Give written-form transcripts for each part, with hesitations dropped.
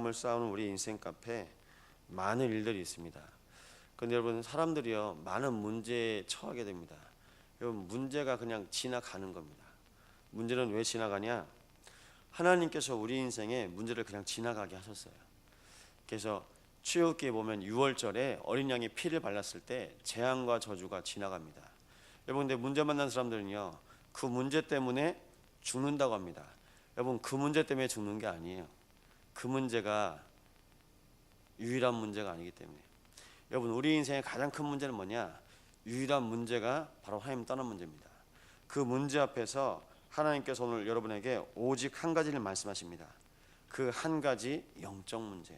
삶을 싸우는 우리 인생 카페에 많은 일들이 있습니다. 그런데 여러분, 사람들이요 많은 문제에 처하게 됩니다. 여러분, 문제가 그냥 지나가는 겁니다. 문제는 왜 지나가냐? 하나님께서 우리 인생에 문제를 그냥 지나가게 하셨어요. 그래서 출애굽기에 보면 6월절에 어린 양의 피를 발랐을 때 재앙과 저주가 지나갑니다. 여러분, 근데 문제 만난 사람들은요 그 문제 때문에 죽는다고 합니다. 여러분, 그 문제 때문에 죽는 게 아니에요. 그 문제가 유일한 문제가 아니기 때문에. 여러분, 우리 인생의 가장 큰 문제는 뭐냐? 유일한 문제가 바로 하나님 떠난 문제입니다. 그 문제 앞에서 하나님께서 오늘 여러분에게 오직 한 가지를 말씀하십니다. 그 한 가지 영적 문제.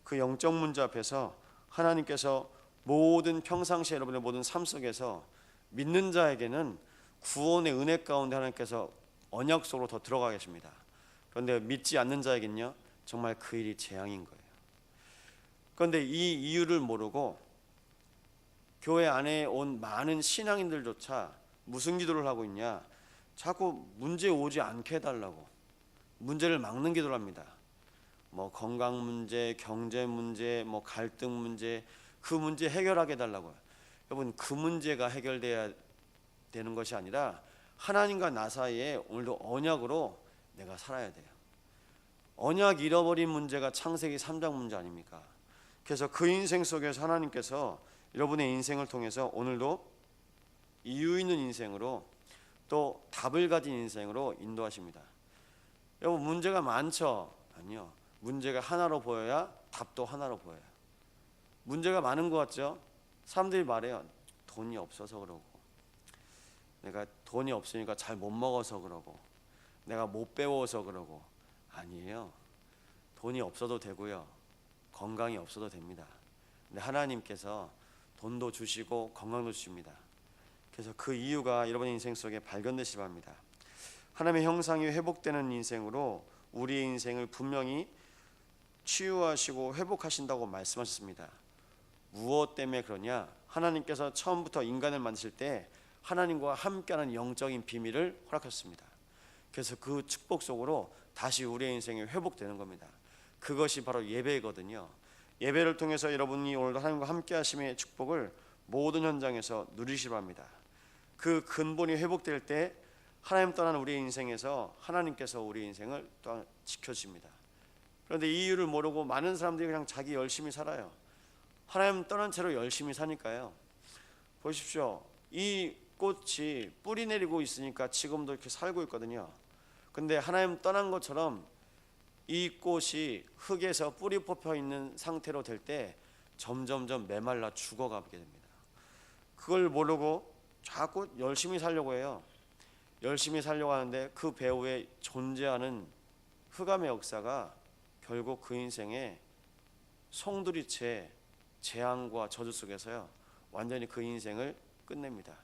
그 영적 문제 앞에서 하나님께서 모든 평상시에 여러분의 모든 삶 속에서 믿는 자에게는 구원의 은혜 가운데 하나님께서 언약 속으로 더 들어가 계십니다. 그런데 믿지 않는 자에게는요 정말 그 일이 재앙인 거예요. 그런데 이 이유를 모르고 교회 안에 온 많은 신앙인들조차 무슨 기도를 하고 있냐? 자꾸 문제 오지 않게 해달라고 문제를 막는 기도를 합니다. 뭐 건강 문제, 경제 문제, 뭐 갈등 문제, 그 문제 해결하게 해달라고요. 여러분, 그 문제가 해결돼야 되는 것이 아니라 하나님과 나 사이에 오늘도 언약으로 내가 살아야 돼요. 언약 잃어버린 문제가 창세기 3장 문제 아닙니까? 그래서 그 인생 속에서 하나님께서 여러분의 인생을 통해서 오늘도 이유 있는 인생으로 또 답을 가진 인생으로 인도하십니다. 여러분, 문제가 많죠? 아니요. 문제가 하나로 보여야 답도 하나로 보여요. 문제가 많은 것 같죠? 사람들이 말해요. 돈이 없어서 그러고, 내가 돈이 없으니까 잘 못 먹어서 그러고, 내가 못 배워서 그러고. 아니에요. 돈이 없어도 되고요, 건강이 없어도 됩니다. 근데 하나님께서 돈도 주시고 건강도 주십니다. 그래서 그 이유가 여러분의 인생 속에 발견되시기 바랍니다. 하나님의 형상이 회복되는 인생으로 우리의 인생을 분명히 치유하시고 회복하신다고 말씀하셨습니다. 무엇 때문에 그러냐? 하나님께서 처음부터 인간을 만드실 때 하나님과 함께하는 영적인 비밀을 허락하셨습니다. 그래서 그 축복 속으로 다시 우리의 인생이 회복되는 겁니다. 그것이 바로 예배거든요. 예배를 통해서 여러분이 오늘도 하나님과 함께 하심의 축복을 모든 현장에서 누리시기 바랍니다. 그 근본이 회복될 때 하나님 떠난 우리의 인생에서 하나님께서 우리 인생을 또한 지켜주십니다. 그런데 이 이유를 모르고 많은 사람들이 그냥 자기 열심히 살아요. 하나님 떠난 채로 열심히 사니까요. 보십시오. 이 꽃이 뿌리 내리고 있으니까 지금도 이렇게 살고 있거든요. 근데 하나님 떠난 것처럼 이 꽃이 흙에서 뿌리 뽑혀 있는 상태로 될 때 점점점 메말라 죽어가게 됩니다. 그걸 모르고 자꾸 열심히 살려고 해요. 열심히 살려고 하는데 그 배후에 존재하는 흑암의 역사가 결국 그 인생의 송두리째 재앙과 저주 속에서요 완전히 그 인생을 끝냅니다.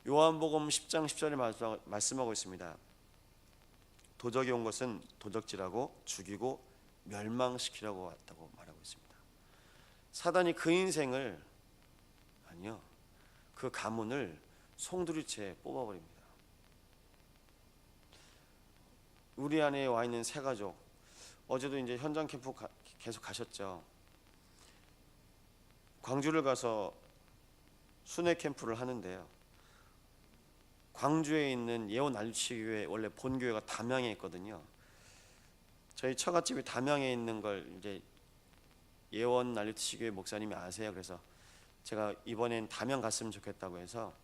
요한복음 10장 10절에 말씀하고 있습니다. 도적이 온 것은 도적질하고 죽이고 멸망시키려고 왔다고 말하고 있습니다. 사단이 그 인생을, 아니요, 그 가문을 송두리째 뽑아버립니다. 우리 안에 와 있는 세 가족, 어제도 이제 현장 캠프 계속 가셨죠. 광주를 가서 순회 캠프를 하는데요. 광주에 있는 예원 난리치교회 원래 본교회가 담양에 있거든요. 저희 처갓집이 담양에 있는 걸 이제 예원 난리치교회 목사님이 아세요. 그래서 제가 이번엔 담양 갔으면 좋겠다고 해서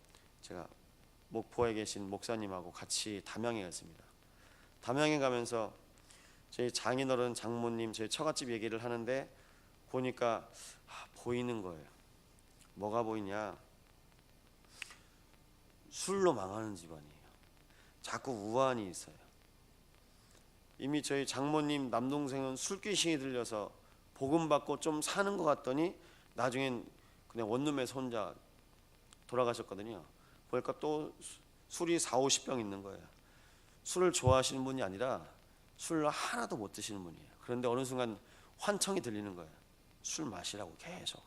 제가 목포에 계신 목사님하고 같이 담양에 갔습니다. 담양에 가면서 저희 장인어른, 장모님, 저희 처갓집 얘기를 하는데 보니까 보이는 거예요. 뭐가 보이냐? 술로 망하는 집안이에요. 자꾸 우환이 있어요. 이미 저희 장모님 남동생은 술귀신이 들려서 복음 받고 좀 사는 것 같더니 나중엔 그냥 원룸에 혼자 돌아가셨거든요. 보니까 또 술이 40~50병 있는 거예요. 술을 좋아하시는 분이 아니라 술을 하나도 못 드시는 분이에요. 그런데 어느 순간 환청이 들리는 거예요. 술 마시라고 계속.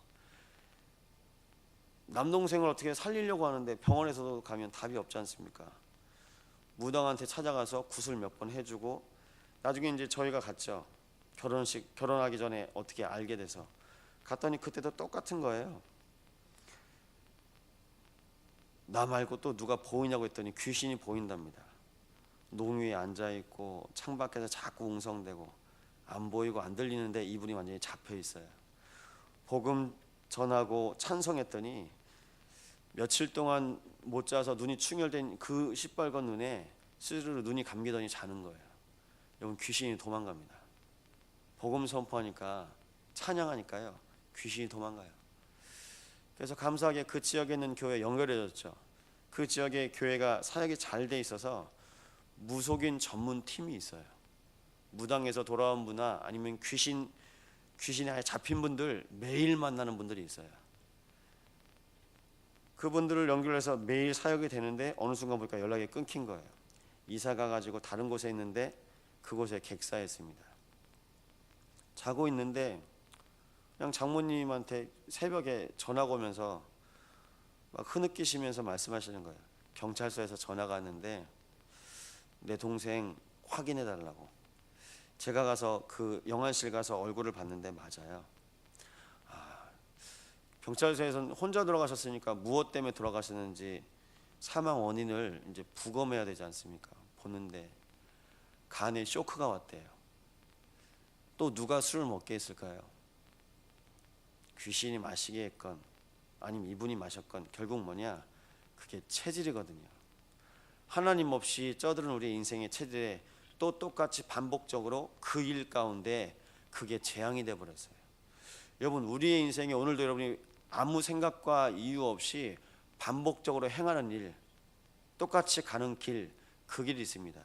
남동생을 어떻게 살리려고 하는데 병원에서도 가면 답이 없지 않습니까? 무당한테 찾아가서 구슬 몇 번 해주고 나중에 이제 저희가 갔죠. 결혼하기 전에 어떻게 알게 돼서 갔더니 그때도 똑같은 거예요. 나 말고 또 누가 보이냐고 했더니 귀신이 보인답니다. 농위에 앉아있고 창밖에서 자꾸 웅성대고 안 보이고 안 들리는데 이분이 완전히 잡혀 있어요. 복음 전하고 찬송했더니 며칠 동안 못 자서 눈이 충혈된 그 시뻘건 눈에 스스로 눈이 감기더니 자는 거예요. 여러분, 귀신이 도망갑니다. 복음 선포하니까, 찬양하니까요, 귀신이 도망가요. 그래서 감사하게 그 지역에 있는 교회 연결해졌죠. 그 지역에 교회가 사역이 잘 돼 있어서 무속인 전문 팀이 있어요. 무당에서 돌아온 분이나 아니면 귀신에 잡힌 분들 매일 만나는 분들이 있어요. 그분들을 연결해서 매일 사역이 되는데 어느 순간 보니까 연락이 끊긴 거예요. 이사 가가지고 다른 곳에 있는데 그곳에 객사했습니다. 자고 있는데 그냥 장모님한테 새벽에 전화가 오면서 막 흐느끼시면서 말씀하시는 거예요. 경찰서에서 전화가 왔는데 내 동생 확인해 달라고. 제가 가서 그 영안실 가서 얼굴을 봤는데 맞아요. 경찰서에서는 혼자 돌아가셨으니까 무엇 때문에 돌아가셨는지 사망 원인을 이제 부검해야 되지 않습니까? 보는데 간에 쇼크가 왔대요. 또 누가 술을 먹게 했을까요? 귀신이 마시게 했건 아니면 이분이 마셨건 결국 뭐냐? 그게 체질이거든요. 하나님 없이 쩌드는 우리의 인생의 체질에 또 똑같이 반복적으로 그 일 가운데 그게 재앙이 되어버렸어요. 여러분, 우리의 인생에 오늘도 여러분이 아무 생각과 이유 없이 반복적으로 행하는 일, 똑같이 가는 길, 그 길이 있습니다.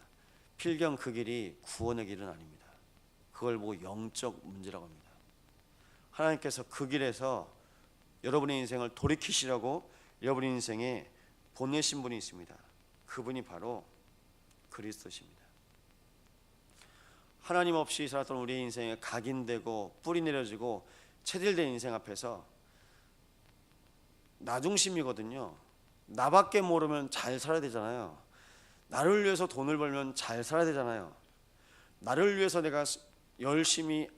필경 그 길이 구원의 길은 아닙니다. 그걸 보고 영적 문제라고 합니다. 하나님께서 그 길에서 여러분의 인생을 돌이키시라고 여러분의 인생에 보내신 분이 있습니다. 그분이 바로 그리스도십니다. 하나님 없이 살았던 우리의 인생에 각인되고 뿌리 내려지고 체질된 인생 앞에서 나 중심이거든요. 나밖에 모르면 잘 살아야 되잖아요. 나를 위해서 돈을 벌면 잘 살아야 되잖아요. 나를 위해서 내가 열심히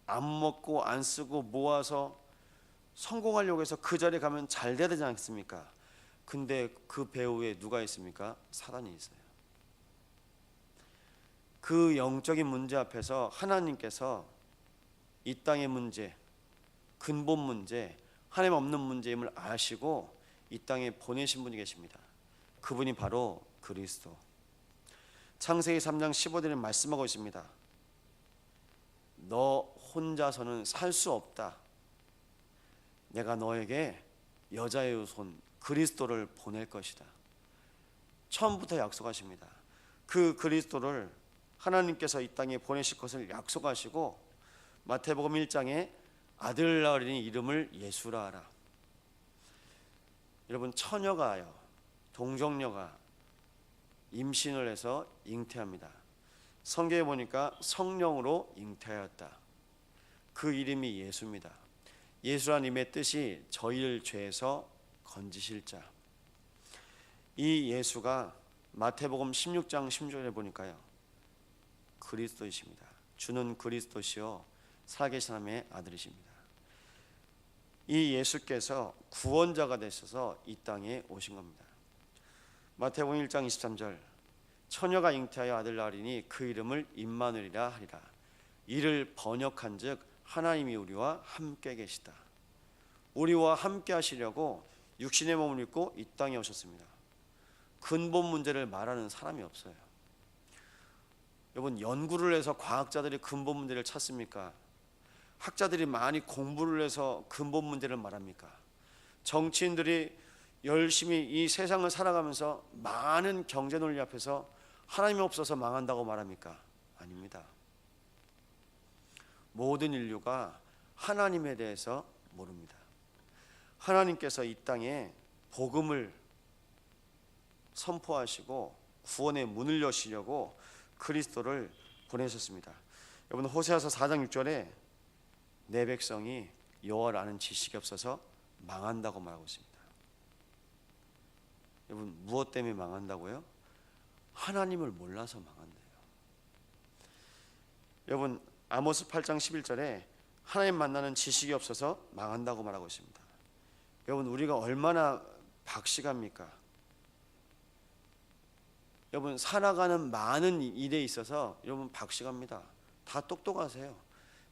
안 먹고 안 쓰고 모아서 성공하려고 해서 그 자리에 가면 잘 돼야 되지 않겠습니까? 근데 그 배후에 누가 있습니까? 사단이 있어요. 그 영적인 문제 앞에서 하나님께서 이 땅의 문제, 근본 문제, 하나님 없는 문제임을 아시고 이 땅에 보내신 분이 계십니다. 그분이 바로 그리스도. 창세기 3장 15절에 말씀하고 있습니다. 너 혼자서는 살 수 없다. 내가 너에게 여자의 손 그리스도를 보낼 것이다. 처음부터 약속하십니다. 그 그리스도를 하나님께서 이 땅에 보내실 것을 약속하시고 마태복음 1장에 아들 낳으리니 이름을 예수라 하라. 여러분, 처녀가요, 동정녀가 임신을 해서 잉태합니다. 성경에 보니까 성령으로 잉태하였다. 그 이름이 예수입니다. 예수란 이름의 뜻이 저희를 죄에서 건지실 자. 이 예수가 마태복음 16장 10절에 보니까요, 그리스도이십니다. 주는 그리스도시요 살아계신 하나님의 아들이십니다. 이 예수께서 구원자가 되셔서 이 땅에 오신 겁니다. 마태복음 1장 23절 처녀가 잉태하여 아들 낳으리니 그 이름을 임마누엘이라 하리라. 이를 번역한즉 하나님이 우리와 함께 계시다. 우리와 함께 하시려고 육신의 몸을 입고 이 땅에 오셨습니다. 근본 문제를 말하는 사람이 없어요. 여러분, 연구를 해서 과학자들이 근본 문제를 찾습니까? 학자들이 많이 공부를 해서 근본 문제를 말합니까? 정치인들이 열심히 이 세상을 살아가면서 많은 경제 논리 앞에서 하나님이 없어서 망한다고 말합니까? 아닙니다. 모든 인류가 하나님에 대해서 모릅니다. 하나님께서 이 땅에 복음을 선포하시고 구원의 문을 여시려고 그리스도를 보내셨습니다. 여러분, 호세아서 4장 6절에 내 백성이 여호와를 아는 지식이 없어서 망한다고 말하고 있습니다. 여러분, 무엇 때문에 망한다고요? 하나님을 몰라서 망한대요. 여러분, 아모스 8장 11절에 하나님 만나는 지식이 없어서 망한다고 말하고 있습니다. 여러분, 우리가 얼마나 박식합니까? 여러분, 살아가는 많은 일에 있어서 여러분 박식합니다. 다 똑똑하세요.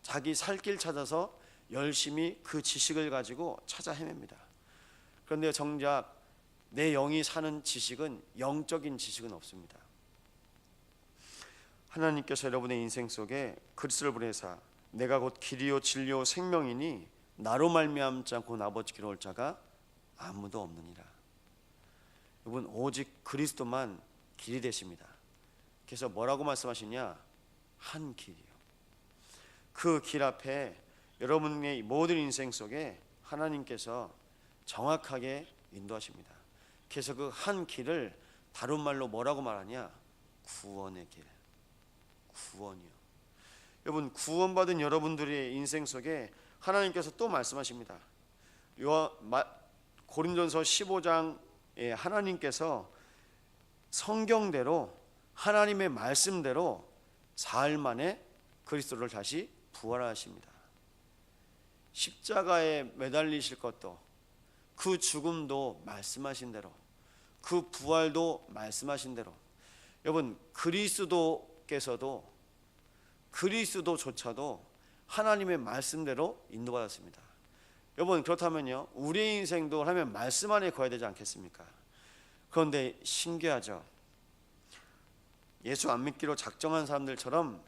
자기 살 길 찾아서 열심히 그 지식을 가지고 찾아 헤맵니다. 그런데 정작 내 영이 사는 지식은, 영적인 지식은 없습니다. 하나님께서 여러분의 인생 속에 그리스도를 보내사 내가 곧 길이요 진리요 생명이니 나로 말미암지 않고 아버지께로 올 자가 아무도 없느니라. 여러분, 오직 그리스도만 길이 되십니다. 그래서 뭐라고 말씀하시냐? 한 길이요. 그 길 앞에 여러분의 모든 인생 속에 하나님께서 정확하게 인도하십니다. 그래서 그 한 길을 다른 말로 뭐라고 말하냐? 구원의 길. 구원이요. 여러분, 구원받은 여러분들의 인생 속에 하나님께서 또 말씀하십니다. 고린도전서 15장에 하나님께서 성경대로, 하나님의 말씀대로 사흘 만에 그리스도를 다시 부활하십니다. 십자가에 매달리실 것도, 그 죽음도 말씀하신 대로, 그 부활도 말씀하신 대로, 여러분, 그리스도조차도 하나님의 말씀대로 인도받았습니다. 여러분, 그렇다면요, 우리의 인생도 하나님의 말씀 안에 거해야 되지 않겠습니까? 그런데 신기하죠. 예수 안 믿기로 작정한 사람들처럼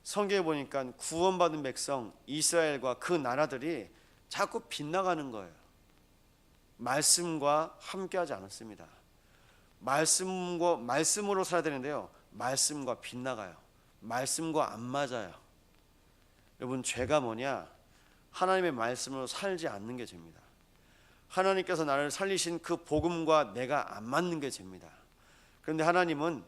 성경에 보니까 구원받은 백성 이스라엘과 그 나라들이 자꾸 빗나가는 거예요. 말씀과 함께하지 않았습니다. 말씀으로 살아야 되는데요, 말씀과 빗나가요. 말씀과 안 맞아요. 여러분, 죄가 뭐냐? 하나님의 말씀으로 살지 않는 게 죄입니다. 하나님께서 나를 살리신 그 복음과 내가 안 맞는 게 죄입니다. 그런데 하나님은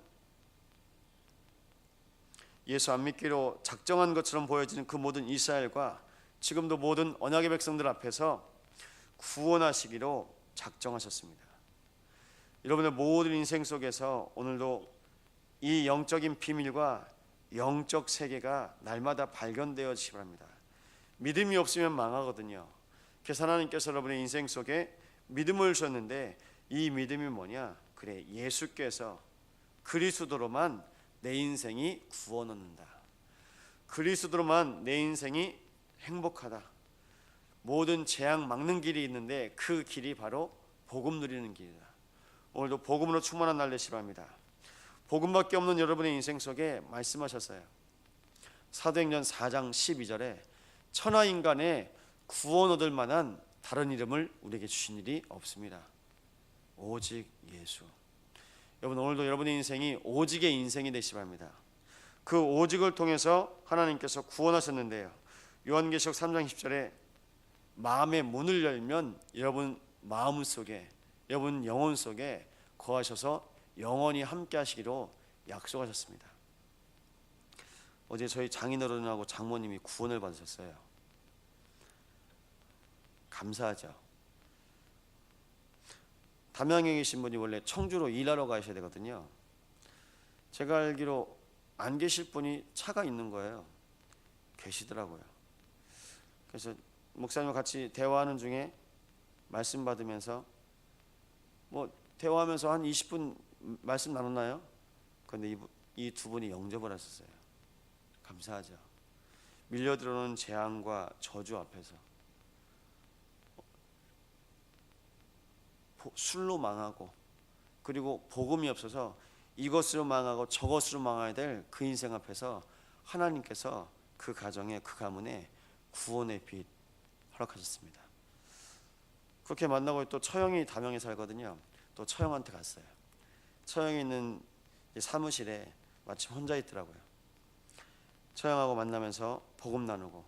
예수 안 믿기로 작정한 것처럼 보여지는 그 모든 이스라엘과 지금도 모든 언약의 백성들 앞에서 구원하시기로 작정하셨습니다. 여러분의 모든 인생 속에서 오늘도 이 영적인 비밀과 영적 세계가 날마다 발견되어지기 바랍니다. 믿음이 없으면 망하거든요. 그래서 하나님께서 여러분의 인생 속에 믿음을 주셨는데, 이 믿음이 뭐냐? 그래, 예수께서 그리스도로만 내 인생이 구원 얻는다. 그리스도로만 내 인생이 행복하다. 모든 재앙 막는 길이 있는데 그 길이 바로 복음 누리는 길이다. 오늘도 복음으로 충만한 날 되시기 바랍니다. 복음밖에 없는 여러분의 인생 속에 말씀하셨어요. 사도행전 4장 12절에 천하 인간의 구원 얻을 만한 다른 이름을 우리에게 주신 일이 없습니다. 오직 예수. 여러분, 오늘도 여러분의 인생이 오직의 인생이 되시기 바랍니다. 그 오직을 통해서 하나님께서 구원하셨는데요, 요한계시록 3장 10절에 마음의 문을 열면 여러분 마음 속에, 여러분 영혼 속에 거하셔서 영원히 함께 하시기로 약속하셨습니다. 어제 저희 장인어른하고 장모님이 구원을 받으셨어요. 감사하죠. 담양에 계신 분이 원래 청주로 일하러 가셔야 되거든요. 제가 알기로 안 계실 분이 차가 있는 거예요. 계시더라고요. 그래서 목사님과 같이 대화하는 중에 말씀 받으면서 대화하면서 한 20분 말씀 나눴나요? 그런데 이 두 분이 영접을 하셨어요. 감사하죠. 밀려들어오는 재앙과 저주 앞에서 술로 망하고, 그리고 복음이 없어서 이것으로 망하고 저것으로 망해야 될 그 인생 앞에서 하나님께서 그 가정에, 그 가문에 구원의 빛 허락하셨습니다. 그렇게 만나고 또 처형이 담양에 살거든요. 또 처형한테 갔어요. 처형이 있는 사무실에 마침 혼자 있더라고요. 처형하고 만나면서 복음 나누고,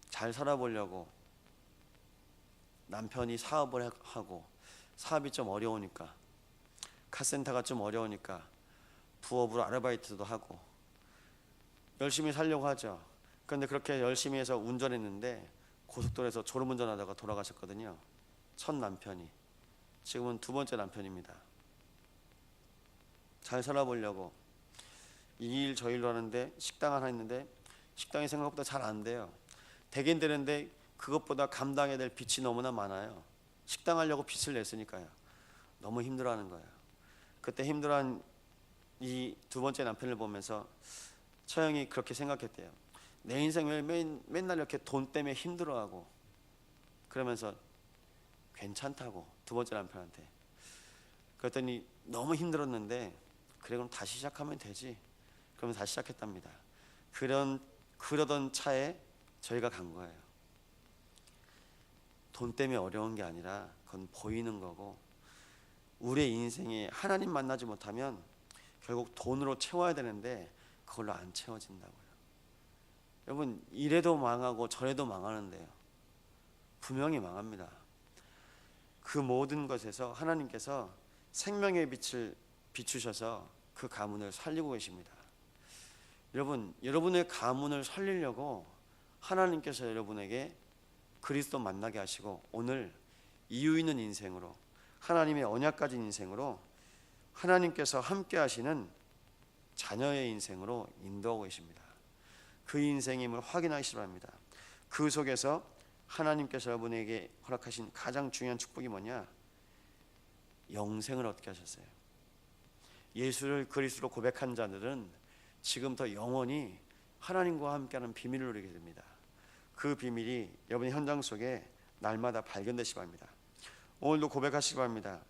잘 살아보려고 남편이 사업을 하고, 사업이 좀 어려우니까, 카센터가 좀 어려우니까 부업으로 아르바이트도 하고 열심히 살려고 하죠. 그런데 그렇게 열심히 해서 운전했는데 고속도로에서 졸음운전하다가 돌아가셨거든요. 첫 남편이. 지금은 두 번째 남편입니다. 잘 살아보려고 이 일 저 일로 하는데 식당 하나 있는데 식당이 생각보다 잘 안 돼요. 되긴 되는데 그것보다 감당해야 될 빚이 너무나 많아요. 식당 하려고 빚을 냈으니까요. 너무 힘들어하는 거예요. 그때 힘들어한 이 두 번째 남편을 보면서 처형이 그렇게 생각했대요. 내 인생 왜 맨날 이렇게 돈 때문에 힘들어하고, 그러면서 괜찮다고 두 번째 남편한테. 그랬더니 너무 힘들었는데 그래 그럼 다시 시작하면 되지. 그러면 다시 시작했답니다. 그러던 차에 저희가 간 거예요. 돈 때문에 어려운 게 아니라 그건 보이는 거고, 우리의 인생에 하나님 만나지 못하면 결국 돈으로 채워야 되는데 그걸로 안 채워진다고요. 여러분, 이래도 망하고 저래도 망하는데요, 분명히 망합니다. 그 모든 것에서 하나님께서 생명의 빛을 비추셔서 그 가문을 살리고 계십니다. 여러분, 여러분의 가문을 살리려고 하나님께서 여러분에게 그리스도 만나게 하시고, 오늘 이유 있는 인생으로, 하나님의 언약 가진 인생으로, 하나님께서 함께 하시는 자녀의 인생으로 인도하고 계십니다. 그 인생임을 확인하시기 바랍니다. 그 속에서 하나님께서 여러분에게 허락하신 가장 중요한 축복이 뭐냐? 영생을 얻게 하셨어요. 예수를 그리스도로 고백한 자들은 지금부터 영원히 하나님과 함께하는 비밀을 누리게 됩니다. 그 비밀이 여러분의 현장 속에 날마다 발견되시기 바랍니다. 오늘도 고백하시기 바랍니다.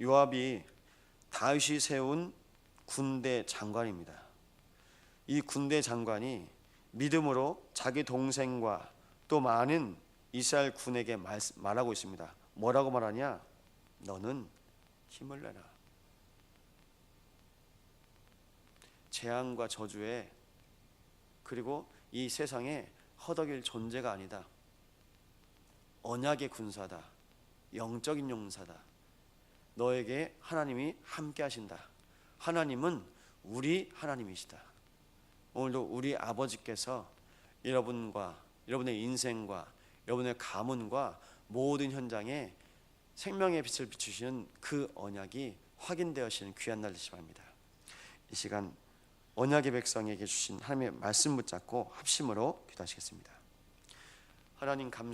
요압이 다윗이 세운 군대 장관입니다. 이 군대 장관이 믿음으로 자기 동생과 또 많은 이스라엘 군에게 말하고 있습니다. 뭐라고 말하냐? 너는 힘을 내라. 재앙과 저주에, 그리고 이 세상에 허덕일 존재가 아니다. 언약의 군사다. 영적인 용사다. 너에게 하나님이 함께 하신다. 하나님은 우리 하나님이시다. 오늘도 우리 아버지께서 여러분과 여러분의 인생과 여러분의 가문과 모든 현장에 생명의 빛을 비추시는 그 언약이 확인되어지는 귀한 날 되시기 바랍니다. 이 시간 언약의 백성에게 주신 하나님의 말씀 붙잡고 합심으로 기도하시겠습니다. 하나님 감사합니다.